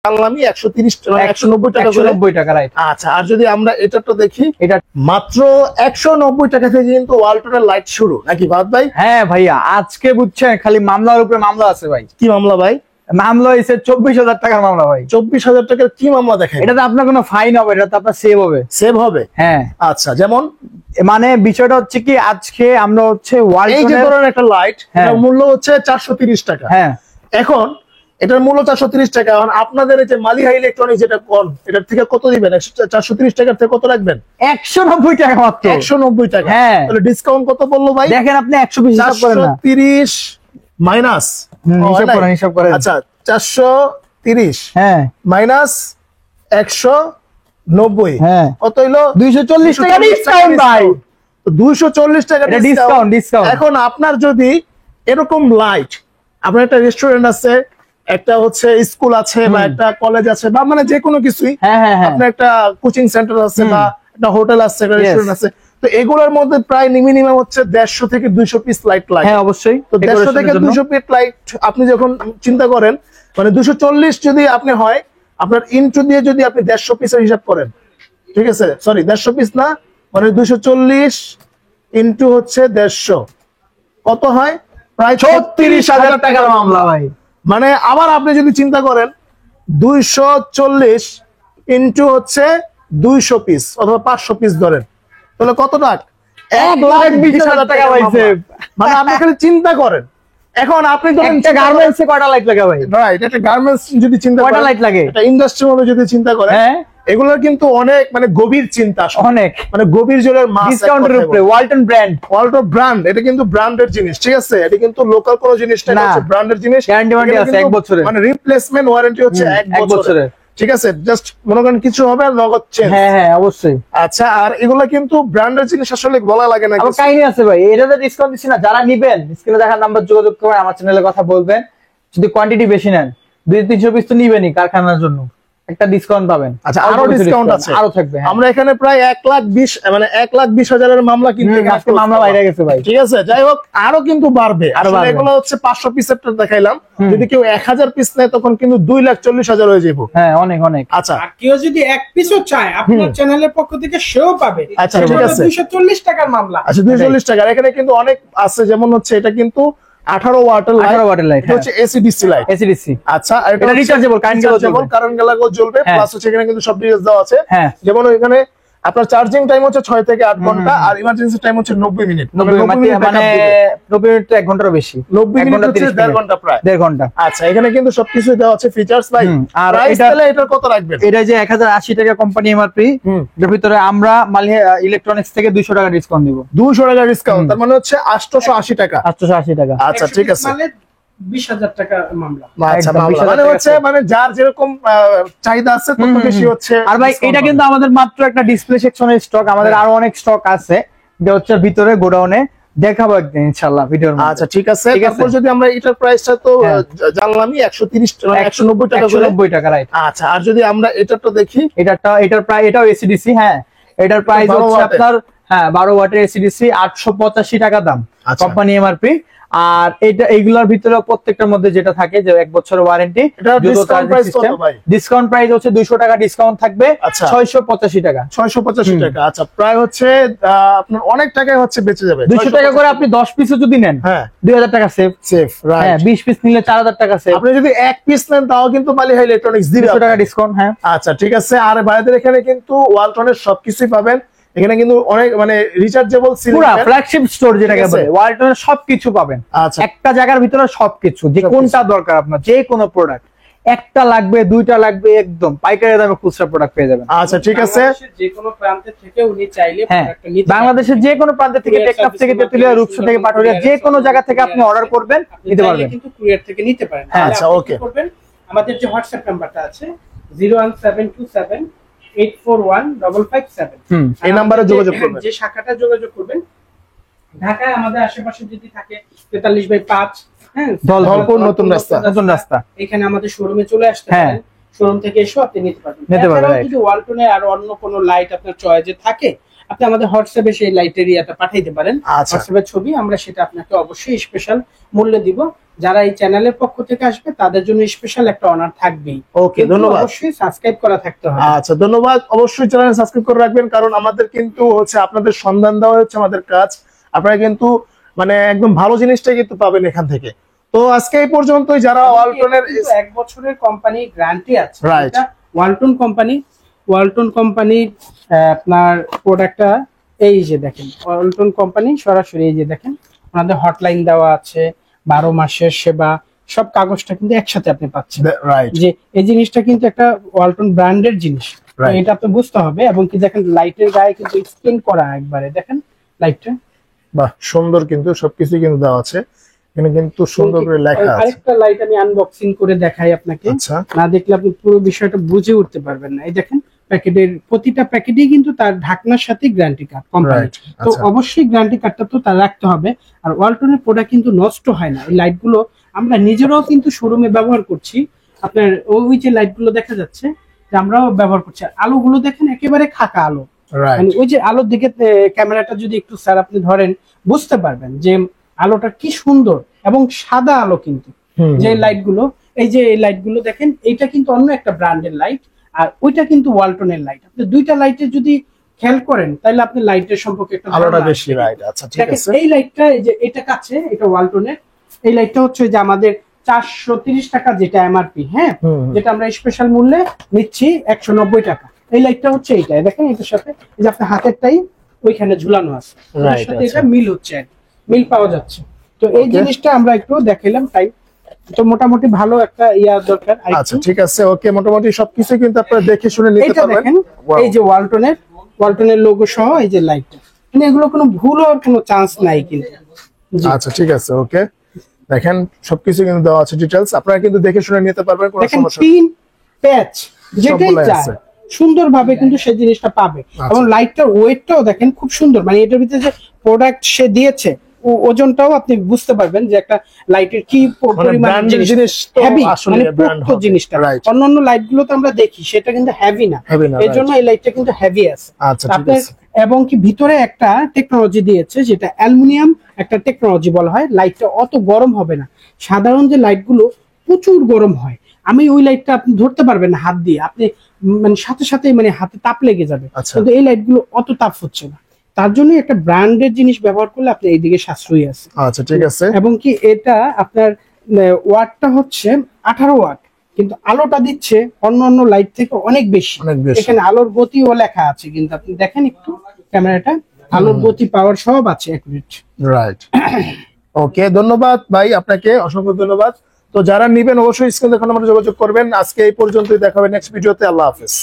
জানলামই 130 190 টাকা করে। 190 টাকা, রাইট। আচ্ছা, আর যদি আমরা এটাটা দেখি, এটা মাত্র 190 টাকা থেকে কিন্তু ওয়ালটনের লাইট শুরু, নাকি ভাত ভাই? হ্যাঁ ভাইয়া, আজকে বুঝছেন খালি মামলার উপরে মামলা আছে ভাই। কি মামলা ভাই? মামলা হয়েছে 24,000 টাকার মামলা ভাই। 24,000 টাকার কি মামলা দেখেন? এটাতে আপনার কোনো ফাইন হবে, এটাতে আপনার সেভ হবে। সেভ হবে? হ্যাঁ। আচ্ছা, যেমন মানে বিষয়টা হচ্ছে কি, আজকে আমরা হচ্ছে এই যে ধরেন একটা লাইট, হ্যাঁ, এটার মূল্য হচ্ছে 430 টাকা। হ্যাঁ, এখন এটার মূল্য 430 টাকা। এখন আপনাদের এই যে মালিহা ইলেকট্রনিক্স যেটা কোন, এটার থেকে কত দিবেন? 430 টাকার থেকে কত রাখবেন? 190 টাকা মাত্র। 190 টাকা। হ্যাঁ। তাহলে ডিসকাউন্ট কত বললো ভাই? দেখেন আপনি 120 হিসাব করেন না। 430 মাইনাস হিসাব করেন। আচ্ছা, 430 হ্যাঁ মাইনাস 190, হ্যাঁ, কত হইলো? 240 টাকা ডিসকাউন্ট ভাই। 240 টাকা এটা ডিসকাউন্ট। এখন আপনার যদি এরকম লাইট, আপনার একটা রেস্টুরেন্ট আছে, একটা হচ্ছে স্কুল আছে, বা একটা কলেজ আছে, বা মানে যে কোনো কিছুই, হ্যাঁ হ্যাঁ হ্যাঁ, আপনার একটা কোচিং সেন্টার আছে, বা একটা হোটেল আছে, একটা রেস্টুরেন্ট আছে, তো এগুলোর মধ্যে প্রায় মিনিমাম হচ্ছে 150 থেকে 200 পিস লাইট লাগে। হ্যাঁ অবশ্যই। তো 150 থেকে 200 পিস লাইট আপনি যখন চিন্তা করেন, মানে 240 যদি আপনি হয়, আপনার ইনটু দিয়ে যদি আপনি 150 পিসের হিসাব করেন, ঠিক আছে, সরি 150 পিস না, মানে 240 ইনটু হচ্ছে 150, কত হয়? প্রায় 36,000 টাকার মামলা ভাই। মানে আবার আপনি যদি চিন্তা করেন 240 ইনটু হচ্ছে 200 পিস অথবা 500 পিস ধরেন, তাহলে কত টাকা? 1,20,000 টাকা পাইছে। মানে আপনি খালি চিন্তা করেন। এখন আপনি ধরেন একটা গার্মেন্টসে কয়টা লাইট লাগে ভাই? রাইট, একটা গার্মেন্টস যদি চিন্তা কয়টা করেন, লাইট লাগে? একটা ইন্ডাস্ট্রি মধ্যে যদি চিন্তা করেন, হ্যাঁ, এগুলোর কিন্তু অনেক মানে গভীর চিন্তা আসলে। অনেক মানে গভীর জলের মাছ। ডিসকাউন্টের উপরে ওয়ালটন ব্র্যান্ড। ওয়ালটন ব্র্যান্ড, এটা কিন্তু ব্র্যান্ডের জিনিস, ঠিক আছে? এটা কিন্তু লোকাল কোনো জিনিস না, এটা হচ্ছে ব্র্যান্ডের জিনিস। গ্যারান্টি ওয়ারেন্টি আছে 1 বছরের। মানে রিপ্লেসমেন্ট ওয়ারেন্টি হচ্ছে 1 বছরের, ঠিক আছে? জাস্ট মনে করেন কিছু হবে আর নগদ চেঞ্জ। হ্যাঁ হ্যাঁ অবশ্যই। আচ্ছা, আর এগুলা কিন্তু ব্র্যান্ডের জিনিস, আসলে বলা লাগে না। আমার কাহিনী আছে ভাই, এটাতে ডিসকাউন্ট দিচ্ছি না। যারা নিবেন স্ক্রিনে দেখা নাম্বার যোগাযোগ করে আমার চ্যানেলে কথা বলবেন। যদি কোয়ান্টিটি বেশি নেন, 200-300 পিস তো নিবেনই কারখানার জন্য, একটা ডিসকাউন্ট পাবেন। আচ্ছা, আরো ডিসকাউন্ট আছে, আরো থাকবে। আমরা এখানে প্রায় 1,20,000 মানে 1,20,000 মামলা কিন্তু আজকে মামলা বাইরে গেছে ভাই, ঠিক আছে? যাই হোক, আরো কিন্তু বাড়বে। আসলে এগুলো হচ্ছে 500 পিসের দেখাইলাম, যদি কেউ 1000 পিস নেয় তখন কিন্তু 2,40,000 হয়ে যাবে। হ্যাঁ, অনেক অনেক। আচ্ছা, আর কেউ যদি 1 পিসও চায় আপনার চ্যানেলের পক্ষ থেকে সেও পাবে। আচ্ছা, ঠিক আছে। 240 টাকার মামলা। আচ্ছা, 240 টাকা। এখানে কিন্তু অনেক আছে, যেমন হচ্ছে এটা কিন্তু 18 ওয়াটের লাইট, এটা হচ্ছে এসিডিসি লাইট। এসিডিসি। আচ্ছা, এটা রিচার্জেবল, কারেন্ট গেলেও জ্বলবে, প্লাস হচ্ছে এখানে কিন্তু সব ডিটেইলস দেওয়া আছে। যেমন এখানে আপনার চার্জিং টাইম হচ্ছে 6 থেকে 8 ঘন্টা, আর ইমার্জেন্সি টাইম হচ্ছে 90 মিনিট। 90 মানে 90 মিনিট তো 1 ঘন্টারও বেশি। 90 মিনিট হচ্ছে 1.5 ঘন্টা, প্রায় 1.5 ঘন্টা। আচ্ছা, এখানে কিন্তু সবকিছু দেওয়া আছে, ফিচারস ভাই। আর এটা কত রাখবেন? এটা যে 1080 টাকা কোম্পানি এমআরপি, এর ভিতরে আমরা মালিহা ইলেকট্রনিক্স থেকে 200 টাকা ডিসকাউন্ট দিব। 200 টাকা ডিসকাউন্ট, তার মানে হচ্ছে 880 টাকা। 880 টাকা। আচ্ছা, ঠিক আছে। 20,000 টাকা মামলা। আচ্ছা, মানে হচ্ছে মানে যার যেরকম চাহিদা আছে তত বেশি হচ্ছে। আর ভাই এটা কিন্তু আমাদের মাত্র একটা ডিসপ্লে সেকশনের স্টক, আমাদের আরো অনেক স্টক আছে, এটা হচ্ছে ভিতরে গোডাউনে, দেখাবো একদিন ইনশাআল্লাহ ভিডিওর মধ্যে। আচ্ছা, ঠিক আছে। তারপর যদি আমরা এটার প্রাইসটা তো জানলামই 190 টাকা করে। 190 টাকা, রাইট। আচ্ছা, আর যদি আমরা এটারটা দেখি, এটার প্রায়, এটাও এসিডিসি। হ্যাঁ, এটার প্রাইস হচ্ছে আপনার 12 ওয়াটের এসিডিসি, 885 টাকা দাম কোম্পানি এমআরপি। আর এইগুলোর ভিতরে প্রত্যেকটার মধ্যে যেটা থাকে যে 1 বছরের ওয়ারেন্টি। ডিসকাউন্ট প্রাইস হচ্ছে 200 টাকা ডিসকাউন্ট থাকবে, 685 টাকা। 685 টাকা। আচ্ছা, প্রায় হচ্ছে আপনার অনেক টাকায় হচ্ছে বেঁচে যাবে। 200 টাকা করে আপনি 10 পিসও যদি নেন, হ্যাঁ 2000 টাকা সেভ। হ্যাঁ, 20 পিস নিলে 4000 টাকা সেভ। আপনি যদি 1 পিস নেন তাও কিন্তু মালিহা ইলেকট্রনিক্স দিবে 200 টাকা ডিসকাউন্ট। হ্যাঁ, আচ্ছা, ঠিক আছে। আর বাইরের এখানে কিন্তু ওয়ালটনের সবকিছুই পাবেন। এখানে কিন্তু অনেক মানে রিচার্জেবল পুরো ফ্ল্যাগশিপ স্টোর যেটাকে বলে, ওয়ালটনের সবকিছু পাবেন একটা জায়গার ভিতরে, সবকিছু। যে কোনটা দরকার আপনার, যে কোনো প্রোডাক্ট, একটা লাগবে, দুইটা লাগবে, একদম পাইকারি দামে খুচরা প্রোডাক্ট পেয়ে যাবেন। আচ্ছা, ঠিক আছে। যে কোনো প্রান্ত থেকে উনি চাইলে প্রোডাক্টটা নিতে, বাংলাদেশের যে কোনো প্রান্ত থেকে, টেকনাফ থেকে, তেতুলিয়া, রূপসা থেকে, পাটুরিয়া, যে কোনো জায়গা থেকে আপনি অর্ডার করবেন, নিতে পারবেন, কিন্তু কুরিয়ার থেকে নিতে পারেন। আচ্ছা, ওকে। করবেন আমাদের যে হোয়াটসঅ্যাপ নাম্বারটা আছে 01727841557, এই নম্বরে যোগাযোগ করবেন। যে শাখাটা যোগাযোগ করবেন, ঢাকায় আমাদের আশেপাশে যদি থাকে 43/5, হ্যাঁ, ধলপুর নতুন রাস্তা, এখানে আমাদের শোরুমে চলে আসতে পারেন। শোরুম থেকে এসে আপনি নিতে পারবেন। যদি ওয়ালটনের আর অন্য কোনো লাইট আপনার চয়েসে থাকে, আপনি আমাদের হোয়াটসঅ্যাপে সেই লাইটের ইয়াটা পাঠাইতে পারেন, আচ্ছা। হোয়াটসঅ্যাপের ছবি, আমরা সেটা আপনাকে অবশ্যই স্পেশাল মূল্যে দিব। যারা এই চ্যানেলের পক্ষ থেকে আসবে তাদের জন্য স্পেশাল একটা অনার থাকবেই। ওকে, কিন্তু ধন্যবাদ। অবশ্যই সাবস্ক্রাইব করা থাকতে হবে। আচ্ছা, ধন্যবাদ। অবশ্যই চ্যানেল সাবস্ক্রাইব করে রাখবেন, কারণ আমাদের কিন্তু হচ্ছে আপনাদের সন্ধান দেওয়া হচ্ছে আমাদের কাজ। আপনারা কিন্তু মানে একদম ভালো জিনিসটাই কিন্তু পাবেন এখান থেকে। তো আজকে এই পর্যন্তই। যারা ওয়ালটনের 1 বছরের কোম্পানি গ্যারান্টি আছে, Right. এটা ওয়ালটন কোম্পানি আপনার প্রোডাক্টটা এই যে দেখেন, ওয়ালটন কোম্পানি সরাসরি এই যে দেখেন আমাদের হটলাইন দেওয়া আছে, 12 মাসের সেবা, সব কাগজটা কিন্তু একসাথে আপনি পাচ্ছেন। রাইট, যে এই জিনিসটা কিন্তু একটা ওয়ালটন ব্র্যান্ডের জিনিস, তো Right. এটা আপনি বুঝতে হবে। এবং কি দেখেন লাইটের গায়ে কিন্তু স্ক্রিন করা, একবারে দেখেন লাইটটা বাহ, সুন্দর কিন্তু সবকিছু কিন্তু দেওয়া আছে এখানে, কিন্তু সুন্দর করে লেখা আছে। আরেকটা লাইট আমি আনবক্সিং করে দেখাই আপনাকে, আচ্ছা, না দেখলে আপনি পুরো বিষয়টা বুঝে উঠতে পারবেন না। এই দেখেন প্যাকেটের প্রতিটা প্যাকেটেই কিন্তু তার ঢাকনার সাথে গ্যারান্টি কার্ড কোম্পানি, রাইট, তো আচ্ছা, অবশ্যই গ্যারান্টি কার্ডটা তো তার রাখতে হবে। আর ওয়ালটনের প্রোডাক্ট কিন্তু নষ্ট হয় না। এই লাইটগুলো আমরা নিজেরাও কিন্তু শোরুমে ব্যবহার করছি। আপনার ওই যে লাইটগুলো দেখা যাচ্ছে যে আমরাও ব্যবহার করছি। আর আলোগুলো দেখেন একেবারে খাকা আলো, রাইট, মানে ওই যে আলোর দিকে ক্যামেরাটা যদি একটু স্যার আপনি ধরেন বুঝতে পারবেন যে আলোটা কি সুন্দর এবং সাদা আলো কিন্তু। যে লাইট গুলো, এই যে এই লাইট গুলো দেখেন, এইটা কিন্তু অন্য একটা ব্র্যান্ডের লাইট, আর ওইটা কিন্তু ওয়ালটনের লাইট। আপনি দুইটা লাইটের যদি খেয়াল করেন তাহলে আপনি লাইটের সম্পর্কে একটা আলোটা ধারণা বেশি। আসবে। রাইট, আচ্ছা, ঠিক দেখেন আছে। এই লাইটটা, এই যে এটা কাছে, এটা ওয়ালটনের। এই লাইটটা হচ্ছে যে আমাদের 430 টাকা যেটা এমআরপি, হ্যাঁ, যেটা আমরা স্পেশাল মূল্যে নিচ্ছি 190 টাকা। এই লাইটটা হচ্ছে এইটা, দেখেন এটার সাথে এই যে আপনার হাতেরটাই ওইখানে ঝুলানো আছে, এটার Right, সাথে আচ্ছা। এটা মিল হচ্ছে, মিল পাওয়া যাচ্ছে। তো এই Okay. জিনিসটা আমরা একটু দেখাইলাম, তাই তো মোটামুটি ভালো একটা ইয়া দরকার। আর আচ্ছা, ঠিক আছে, ওকে। মোটামুটি সবকিছু কিন্তু আপনারা দেখে শুনে নিতে এইটা পারবেন। দেখেন, Wow. এই যে ওয়ালটনের লোগো সহ এই যে লাইটটা, মানে এগুলো কোনো ভুল হওয়ার কোনো চান্স নাই কিন্তু। জি। আচ্ছা, ঠিক আছে, ওকে। দেখেন সবকিছু কিন্তু দেওয়া আছে ডিটেলস, আপনারা কিন্তু দেখে শুনে নিতে পারবেন, কোনো দেখেন সমস্যা নেই। পিন প্যাচ যেটাই সবগুলাই চায় আছে। সুন্দরভাবে কিন্তু সেই জিনিসটা পাবে। আচ্ছা। এবং লাইটটার ওয়েটটাও দেখেন খুব সুন্দর, মানে এটার ভিতরে যে প্রোডাক্ট সে দিয়েছে ওজনটাও আপনি বুঝতে পারবেন যে একটা লাইটের কি পরিমাণ branded জিনিস তো হেভি, আসলে মানে brand পোক্ত হবে। জিনিসটা। Right. অন্যান্য লাইট গুলো তো আমরা দেখি সেটা কিন্তু হেভি না, Heavy না, এই জন্য এই লাইটটা কিন্তু হেভি আছে। আচ্ছা, ঠিক আপনার আছে। এবং কি ভিতরে একটা টেকনোলজি দিয়েছে যেটা অ্যালুমিনিয়াম একটা টেকনোলজি বলা হয়। লাইটটা অত গরম হবে না। সাধারণ যে লাইট গুলো প্রচুর গরম হয়, আমি ওই লাইটটা আপনি ধরতে পারবেন না হাত দিয়ে, আপনি মানে সাথে সাথে মানে হাতে তাপ লেগে যাবে। আচ্ছা। কিন্তু এই লাইট গুলো অত তাপ হচ্ছে না। তার জন্য একটা ব্র্যান্ডের জিনিস ব্যবহার করলে আপনি এইদিকে সাশ্রয়ী আছে। আচ্ছা, ঠিক আছে। এবং কি এটা আপনার ওয়াটটা হচ্ছে 18 ওয়াট, কিন্তু আলোটা দিচ্ছে অন্য লাইট থেকে অনেক বেশি। অনেক বেশি। এখানে আলোর গতিও লেখা আছে, কিন্তু আপনি দেখেন একটু ক্যামেরাটা, আলোর গতি পাওয়ার সব আছে অ্যাকুরেট। রাইট, ওকে। ধন্যবাদ ভাই, আপনাকে অসংখ্য ধন্যবাদ। তো যারা নিবেন অবশ্যই স্ক্রিন দেখানো নাম্বারে যোগাযোগ করবেন। আজকে এই পর্যন্তই, দেখা হবে নেক্সট ভিডিওতে। আল্লাহ হাফেজ।